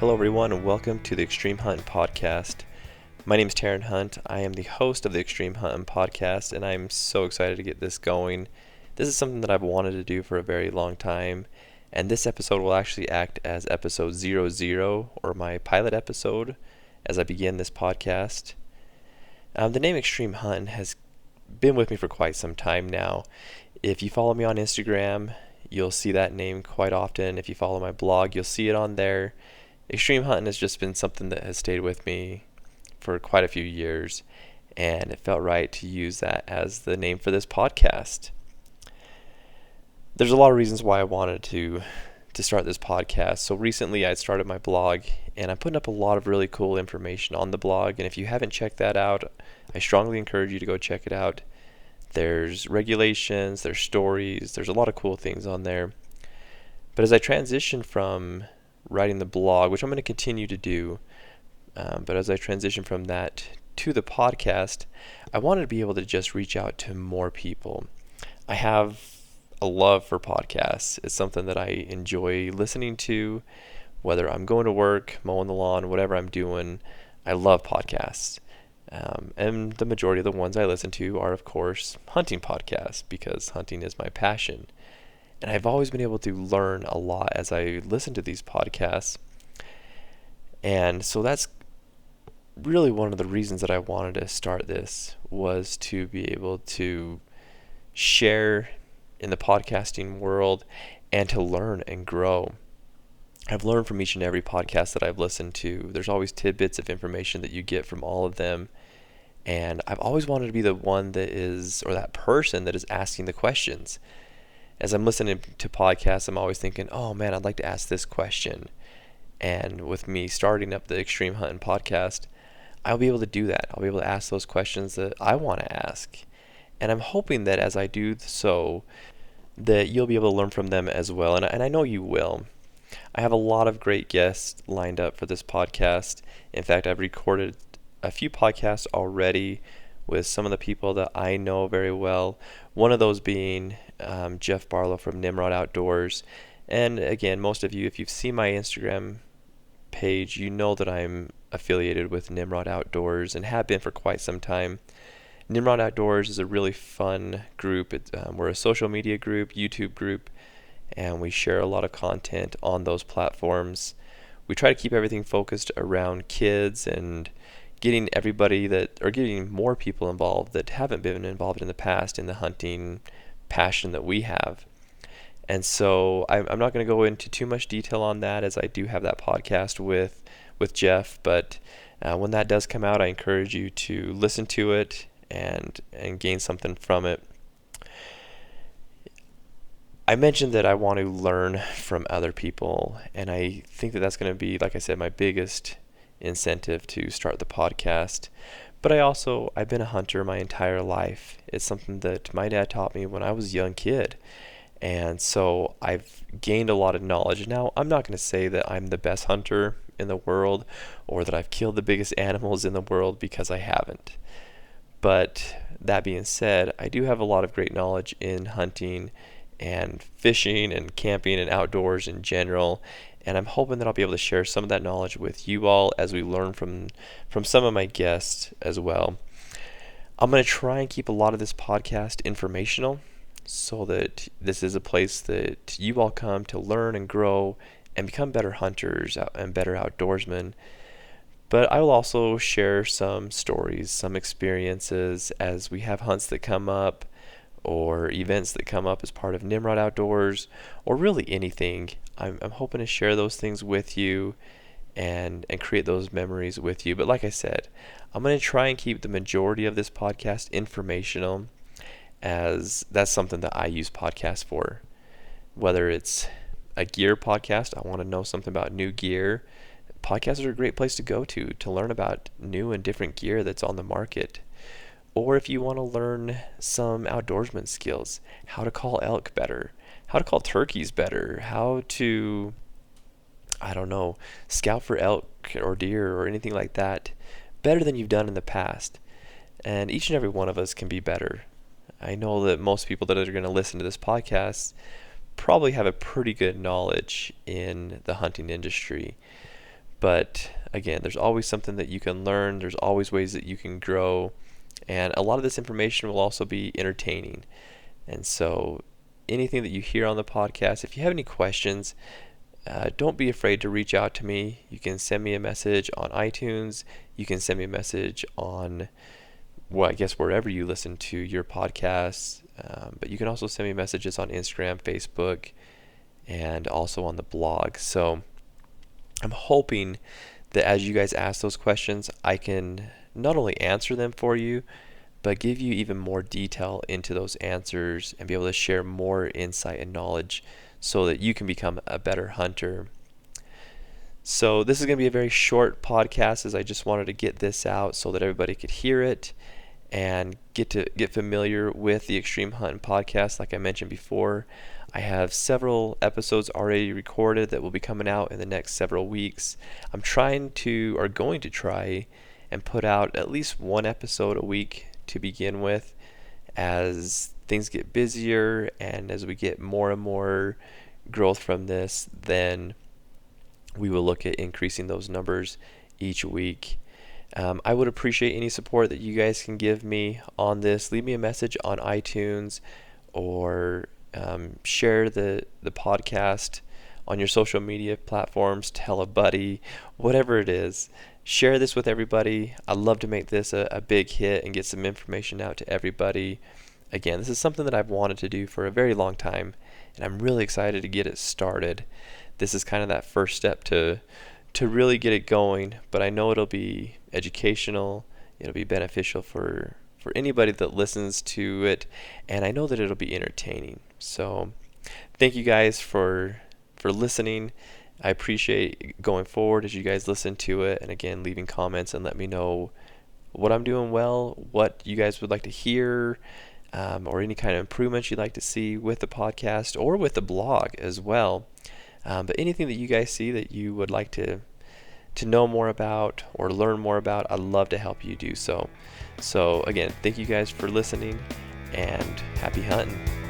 Hello, everyone, and welcome to the Extreme Hunting Podcast. My name is Taryn Hunt. I am the host of the Extreme Hunting Podcast, and I'm so excited to get this going. This is something that I've wanted to do for a very long time, and this episode will actually act as episode 00, or my pilot episode, as I begin this podcast. The name Extreme Hunting has been with me for quite some time now. If you follow me on Instagram, you'll see that name quite often. If you follow my blog, you'll see it on there. Extreme hunting has just been something that has stayed with me for quite a few years, and it felt right to use that as the name for this podcast. There's a lot of reasons why I wanted to start this podcast. So recently I started my blog, and I'm putting up a lot of really cool information on the blog, and if you haven't checked that out, I strongly encourage you to go check it out. There's regulations, there's stories, there's a lot of cool things on there. But as I transition from writing the blog, which I'm going to continue to do, but as I transition from that to the podcast, I wanted to be able to just reach out to more people. I have a love for podcasts. It's something that I enjoy listening to, whether I'm going to work, mowing the lawn, whatever I'm doing. I love podcasts. And the majority of the ones I listen to are, of course, hunting podcasts, because hunting is my passion. And I've always been able to learn a lot as I listen to these podcasts. And so that's really one of the reasons that I wanted to start this, was to be able to share in the podcasting world and to learn and grow. I've learned from each and every podcast that I've listened to. There's always tidbits of information that you get from all of them. And I've always wanted to be the one that is, or that person that is asking the questions. As I'm listening to podcasts, I'm always thinking, oh man, I'd like to ask this question. And with me starting up the Extreme Hunting Podcast, I'll be able to do that. I'll be able to ask those questions that I want to ask. And I'm hoping that as I do so, that you'll be able to learn from them as well. And I know you will. I have a lot of great guests lined up for this podcast. In fact, I've recorded a few podcasts already with some of the people that I know very well. One of those being Jeff Barlow from Nimrod Outdoors. And again, most of you, if you've seen my Instagram page, you know that I'm affiliated with Nimrod Outdoors and have been for quite some time. Nimrod Outdoors is a really fun group. We're a social media group, YouTube group, and we share a lot of content on those platforms. We try to keep everything focused around kids and getting more people involved that haven't been involved in the past in the hunting passion that we have. And so I'm not going to go into too much detail on that, as I do have that podcast with Jeff, but when that does come out, I encourage you to listen to it and gain something from it. I mentioned that I want to learn from other people, and I think that that's going to be, like I said, my biggest incentive to start the podcast. But I've been a hunter my entire life. It's something that my dad taught me when I was a young kid. And so I've gained a lot of knowledge. Now, I'm not going to say that I'm the best hunter in the world or that I've killed the biggest animals in the world, because I haven't. But that being said, I do have a lot of great knowledge in hunting and fishing and camping and outdoors in general. And I'm hoping that I'll be able to share some of that knowledge with you all as we learn from some of my guests as well. I'm going to try and keep a lot of this podcast informational, so that this is a place that you all come to learn and grow and become better hunters and better outdoorsmen. But I will also share some stories, some experiences as we have hunts that come up, or events that come up as part of Nimrod Outdoors, or really anything. I'm hoping to share those things with you and create those memories with you. But like I said, I'm going to try and keep the majority of this podcast informational, as that's something that I use podcasts for. Whether it's a gear podcast, I want to know something about new gear. Podcasts are a great place to go to learn about new and different gear that's on the market. Or if you want to learn some outdoorsman skills, how to call elk better, how to call turkeys better, how to, scout for elk or deer or anything like that, better than you've done in the past. And each and every one of us can be better. I know that most people that are going to listen to this podcast probably have a pretty good knowledge in the hunting industry. But again, there's always something that you can learn. There's always ways that you can grow. And a lot of this information will also be entertaining. And so anything that you hear on the podcast, if you have any questions, don't be afraid to reach out to me. You can send me a message on iTunes. You can send me a message on, well, I guess wherever you listen to your podcasts. But you can also send me messages on Instagram, Facebook, and also on the blog. So I'm hoping that as you guys ask those questions, I can not only answer them for you, but give you even more detail into those answers and be able to share more insight and knowledge so that you can become a better hunter. So this is going to be a very short podcast, as I just wanted to get this out so that everybody could hear it and get familiar with the Extreme Hunting Podcast. Like I mentioned before, I have several episodes already recorded that will be coming out in the next several weeks. I'm going to try and put out at least one episode a week to begin with. As things get busier and as we get more and more growth from this, then we will look at increasing those numbers each week. I would appreciate any support that you guys can give me on this. Leave me a message on iTunes, or share the podcast on your social media platforms. Tell a buddy, whatever it is. Share this with everybody. I'd love to make this a big hit and get some information out to everybody. Again, this is something that I've wanted to do for a very long time, and I'm really excited to get it started. This is kind of that first step to really get it going, but I know it'll be educational, it'll be beneficial for anybody that listens to it, and I know that it'll be entertaining. So thank you guys for listening. I appreciate going forward as you guys listen to it, and again, leaving comments and let me know what I'm doing well, what you guys would like to hear, or any kind of improvements you'd like to see with the podcast or with the blog as well. But anything that you guys see that you would like to know more about or learn more about, I'd love to help you do so. So again, thank you guys for listening, and happy hunting.